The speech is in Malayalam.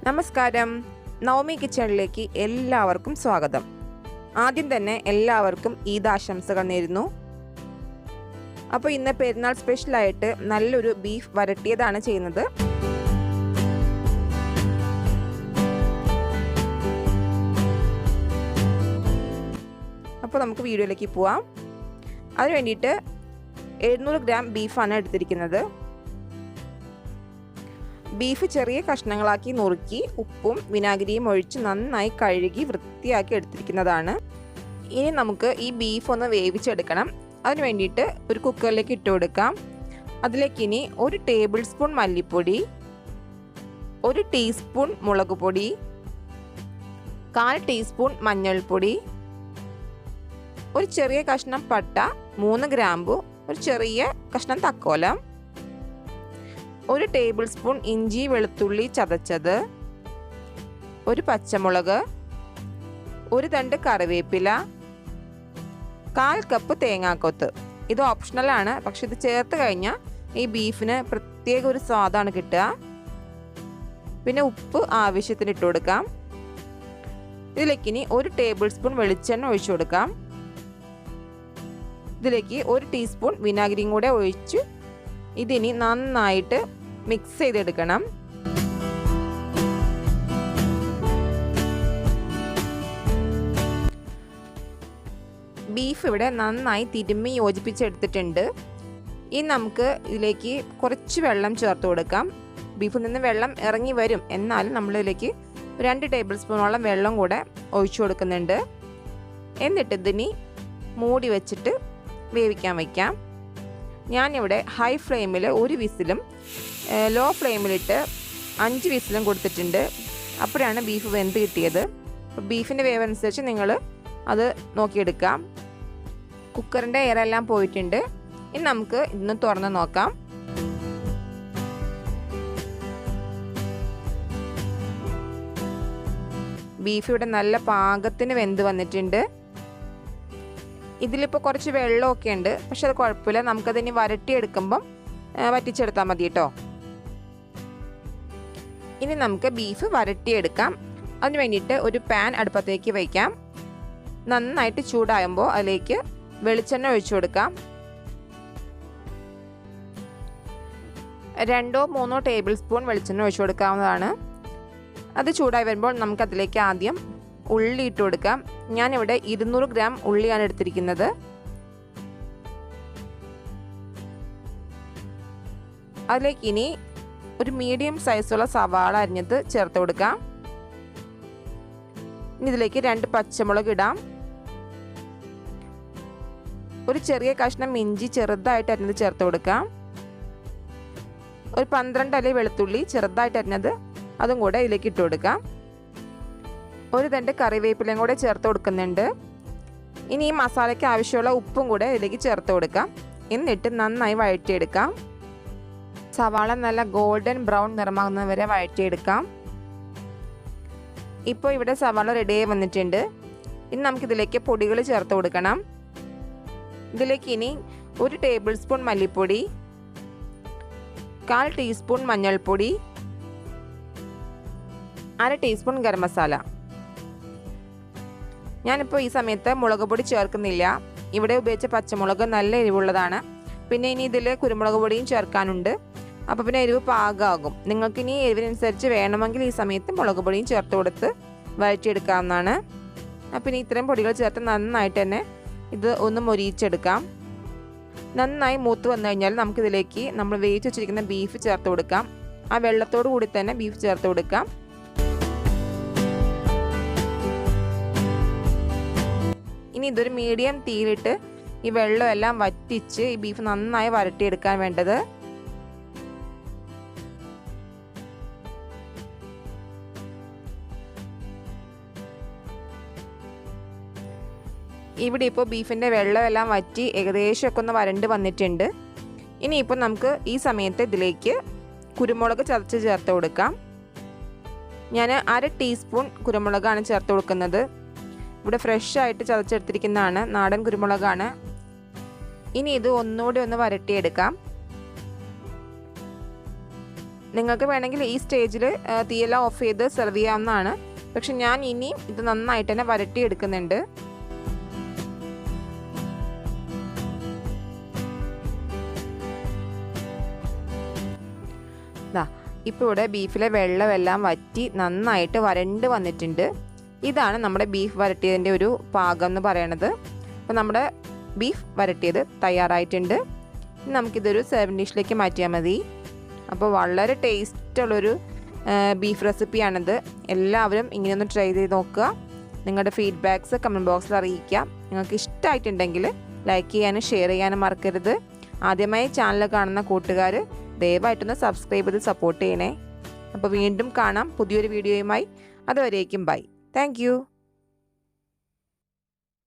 നമസ്കാരം, നവമി കിച്ചണിലേക്ക് എല്ലാവർക്കും സ്വാഗതം. ആദ്യം തന്നെ എല്ലാവർക്കും ഈദ് ആശംസകൾ നേരുന്നു. അപ്പോൾ ഇന്ന് പെരുന്നാൾ സ്പെഷ്യലായിട്ട് നല്ലൊരു ബീഫ് വരട്ടിയതാണ് ചെയ്യുന്നത്. അപ്പോൾ നമുക്ക് വീഡിയോയിലേക്ക് പോവാം. അതിന് വേണ്ടിയിട്ട് 700 ഗ്രാം ബീഫാണ് എടുത്തിരിക്കുന്നത്. ബീഫ് ചെറിയ കഷ്ണങ്ങളാക്കി നുറുക്കി ഉപ്പും വിനാഗിരിയും ഒഴിച്ച് നന്നായി കഴുകി വൃത്തിയാക്കി എടുത്തിരിക്കുന്നതാണ്. ഇനി നമുക്ക് ഈ ബീഫ് ഒന്ന് വേവിച്ചെടുക്കണം. അതിന് വേണ്ടിയിട്ട് ഒരു കുക്കറിലേക്ക് ഇട്ട് കൊടുക്കാം. അതിലേക്ക് ഇനി 1 ടേബിൾ സ്പൂൺ മല്ലിപ്പൊടി, 1 ടീസ്പൂൺ മുളക് പൊടി, 1/4 ടീസ്പൂൺ മഞ്ഞൾപ്പൊടി, ഒരു ചെറിയ കഷ്ണം പട്ട, 3 ഗ്രാമ്പു, ഒരു ചെറിയ കഷ്ണം തക്കോലം, 1 ടേബിൾ സ്പൂൺ ഇഞ്ചി വെളുത്തുള്ളി ചതച്ചത്, 1 പച്ചമുളക്, 1 തണ്ട് കറിവേപ്പില, 1/4 കപ്പ് തേങ്ങാക്കൊത്ത്. ഇത് ഓപ്ഷണലാണ്, പക്ഷെ ഇത് ചേർത്ത് കഴിഞ്ഞാൽ ഈ ബീഫിന് പ്രത്യേക ഒരു സ്വാദാണ് കിട്ടുക. പിന്നെ ഉപ്പ് ആവശ്യത്തിന് ഇട്ട് കൊടുക്കാം. ഇതിലേക്ക് ഇനി 1 ടേബിൾ സ്പൂൺ വെളിച്ചെണ്ണ ഒഴിച്ചു കൊടുക്കാം. ഇതിലേക്ക് 1 ടീസ്പൂൺ വിനാഗിരിയും കൂടെ ഒഴിച്ച് ഇതിനി നന്നായിട്ട് മിക്സ് ചെയ്തെടുക്കണം. ബീഫ് ഇവിടെ നന്നായി തിരുമ്മി യോജിപ്പിച്ചെടുത്തിട്ടുണ്ട്. ഇനി നമുക്ക് ഇതിലേക്ക് കുറച്ച് വെള്ളം ചേർത്ത് കൊടുക്കാം. ബീഫിൽ നിന്ന് വെള്ളം ഇറങ്ങി വരും, എന്നാലും നമ്മളിതിലേക്ക് 2 ടേബിൾ സ്പൂണോളം വെള്ളം കൂടെ ഒഴിച്ചു കൊടുക്കുന്നുണ്ട്. എന്നിട്ട് ഇതിനി മൂടി വെച്ചിട്ട് വേവിക്കാൻ വയ്ക്കാം. ഞാനിവിടെ ഹൈ ഫ്ലെയിമിൽ 1 വിസിലും ലോ ഫ്ലെയിമിലിട്ട് 5 വിസിലും കൊടുത്തിട്ടുണ്ട്. അപ്പോഴാണ് ബീഫ് വെന്ത് കിട്ടിയത്. ബീഫിൻ്റെ വേവ് അനുസരിച്ച് നിങ്ങൾ അത് നോക്കിയെടുക്കാം. കുക്കറിൻ്റെ എയറെല്ലാം പോയിട്ടുണ്ട്. ഇനി നമുക്ക് ഇന്ന് തുറന്ന് നോക്കാം. ബീഫ് ഇവിടെ നല്ല പാകത്തിന് വെന്ത് വന്നിട്ടുണ്ട്. ഇതിലിപ്പോൾ കുറച്ച് വെള്ളമൊക്കെ ഉണ്ട്, പക്ഷെ അത് കുഴപ്പമില്ല. നമുക്കതിനി വരട്ടിയെടുക്കുമ്പം വറ്റിച്ചെടുത്താൽ മതി കേട്ടോ. ഇനി നമുക്ക് ബീഫ് വരട്ടിയെടുക്കാം. അതിന് വേണ്ടിയിട്ട് ഒരു പാൻ അടുപ്പത്തേക്ക് വയ്ക്കാം. നന്നായിട്ട് ചൂടാകുമ്പോൾ അതിലേക്ക് വെളിച്ചെണ്ണ ഒഴിച്ചു കൊടുക്കാം. 2-3 ടേബിൾ സ്പൂൺ വെളിച്ചെണ്ണ ഒഴിച്ചു കൊടുക്കാവുന്നതാണ്. അത് ചൂടായി വരുമ്പോൾ നമുക്കതിലേക്ക് ആദ്യം ഉള്ളി ഇട്ട് കൊടുക്കാം. ഞാനിവിടെ 200 ഗ്രാം ഉള്ളിയാണ് എടുത്തിരിക്കുന്നത്. അതിലേക്ക് ഇനി ഒരു മീഡിയം സൈസുള്ള സവാള അരിഞ്ഞത് ചേർത്ത് കൊടുക്കാം. ഇനി ഇതിലേക്ക് 2 പച്ചമുളക് ഇടാം. ഒരു ചെറിയ കഷ്ണം ഇഞ്ചി ചെറുതായിട്ട് അരിഞ്ഞത് ചേർത്ത് കൊടുക്കാം. ഒരു 12 അല്ലി വെളുത്തുള്ളി ചെറുതായിട്ട് അരിഞ്ഞത് അതും കൂടെ ഇതിലേക്ക് ഇട്ട് കൊടുക്കാം. 1 തണ്ട് കറിവേപ്പിലയും കൂടെ ചേർത്ത് കൊടുക്കുന്നുണ്ട്. ഇനി ഈ മസാലയ്ക്ക് ആവശ്യമുള്ള ഉപ്പും കൂടെ ഇതിലേക്ക് ചേർത്ത് കൊടുക്കാം. എന്നിട്ട് നന്നായി വഴറ്റിയെടുക്കാം. സവാള നല്ല ഗോൾഡൻ ബ്രൗൺ നിറമാകുന്നത് വരെ വഴറ്റിയെടുക്കാം. ഇപ്പോൾ ഇവിടെ സവാള റെഡിയായി വന്നിട്ടുണ്ട്. ഇനി നമുക്കിതിലേക്ക് പൊടികൾ ചേർത്ത് കൊടുക്കണം. ഇതിലേക്ക് ഇനി 1 ടേബിൾ സ്പൂൺ മല്ലിപ്പൊടി, 1/4 ടീസ്പൂൺ മഞ്ഞൾപ്പൊടി, 1/2 ടീസ്പൂൺ ഗരം മസാല. ഞാനിപ്പോൾ ഈ സമയത്ത് മുളക് പൊടി ചേർക്കുന്നില്ല. ഇവിടെ ഉപയോഗിച്ച പച്ചമുളക് നല്ല എരിവുള്ളതാണ്. പിന്നെ ഇനി ഇതിൽ കുരുമുളക് പൊടിയും ചേർക്കാനുണ്ട്. അപ്പോൾ പിന്നെ എരിവ് പാകമാകും. നിങ്ങൾക്കിനി എരിവിനനുസരിച്ച് വേണമെങ്കിൽ ഈ സമയത്ത് മുളക് പൊടിയും ചേർത്ത് കൊടുത്ത് വഴറ്റിയെടുക്കാവുന്നതാണ്. അപ്പോൾ ഇനി ഇത്രയും പൊടികൾ ചേർത്ത് നന്നായിട്ട് തന്നെ ഇത് ഒന്ന് മൊരിയിച്ചെടുക്കാം. നന്നായി മൂത്ത് വന്നു കഴിഞ്ഞാൽ നമുക്കിതിലേക്ക് നമ്മൾ വേവിച്ച് വെച്ചിരിക്കുന്ന ബീഫ് ചേർത്ത് കൊടുക്കാം. ആ വെള്ളത്തോടു കൂടി തന്നെ ബീഫ് ചേർത്ത് കൊടുക്കാം. ഇനി ഇതൊരു മീഡിയം തീയിലിട്ട് ഈ വെള്ളം എല്ലാം വറ്റിച്ച് ഈ ബീഫ് നന്നായി വരട്ടിയെടുക്കാൻ വേണ്ടത്. ഇവിടെ ഇപ്പോൾ ബീഫിൻ്റെ വെള്ളമെല്ലാം വറ്റി ഏകദേശമൊക്കെ ഒന്ന് വരണ്ട് വന്നിട്ടുണ്ട്. ഇനിയിപ്പോൾ നമുക്ക് ഈ സമയത്ത് ഇതിലേക്ക് കുരുമുളക് ചതച്ച് ചേർത്ത് കൊടുക്കാം. ഞാൻ 1/2 ടീസ്പൂൺ കുരുമുളകാണ് ചേർത്ത് കൊടുക്കുന്നത്. ഇവിടെ ഫ്രഷ് ആയിട്ട് ചതച്ചെടുത്തിരിക്കുന്നതാണ്, നാടൻ കുരുമുളകാണ്. ഇനി ഇത് ഒന്നുകൂടി ഒന്ന് വരട്ടിയെടുക്കാം. നിങ്ങൾക്ക് വേണമെങ്കിൽ ഈ സ്റ്റേജിൽ തീയെല്ലാം ഓഫ് ചെയ്ത് സെർവ് ചെയ്യാവുന്നതാണ്. പക്ഷെ ഞാൻ ഇനിയും ഇത് നന്നായിട്ട് തന്നെ വരട്ടിയെടുക്കുന്നുണ്ട്. ഇപ്പോൾ ഇവിടെ ബീഫിലെ വെള്ളമെല്ലാം വറ്റി നന്നായിട്ട് വരണ്ട് വന്നിട്ടുണ്ട്. ഇതാണ് നമ്മുടെ ബീഫ് വരട്ടിയതിൻ്റെ ഒരു പാകം എന്ന് പറയണത്. അപ്പോൾ നമ്മുടെ ബീഫ് വരട്ടിയത് തയ്യാറായിട്ടുണ്ട്. നമുക്കിതൊരു സെർവിംഗ് ഡിഷിലേക്ക് മാറ്റിയാൽ മതി. അപ്പോൾ വളരെ ടേസ്റ്റുള്ളൊരു ബീഫ് റെസിപ്പിയാണിത്. എല്ലാവരും ഇങ്ങനെയൊന്ന് ട്രൈ ചെയ്ത് നോക്കുക. നിങ്ങളുടെ ഫീഡ്ബാക്ക്സ് കമൻറ്റ് ബോക്സിൽ അറിയിക്കുക. നിങ്ങൾക്ക് ഇഷ്ടമായിട്ടുണ്ടെങ്കിൽ ലൈക്ക് ചെയ്യാനും ഷെയർ ചെയ്യാനും മറക്കരുത്. ആദ്യമായി ചാനൽ കാണുന്ന കൂട്ടുകാർ ദയവായിട്ടൊന്ന് സബ്സ്ക്രൈബ് ചെയ്ത് സപ്പോർട്ട് ചെയ്യണേ. അപ്പോൾ വീണ്ടും കാണാം പുതിയൊരു വീഡിയോയുമായി. അതുവരേക്കും ബൈ. Thank you.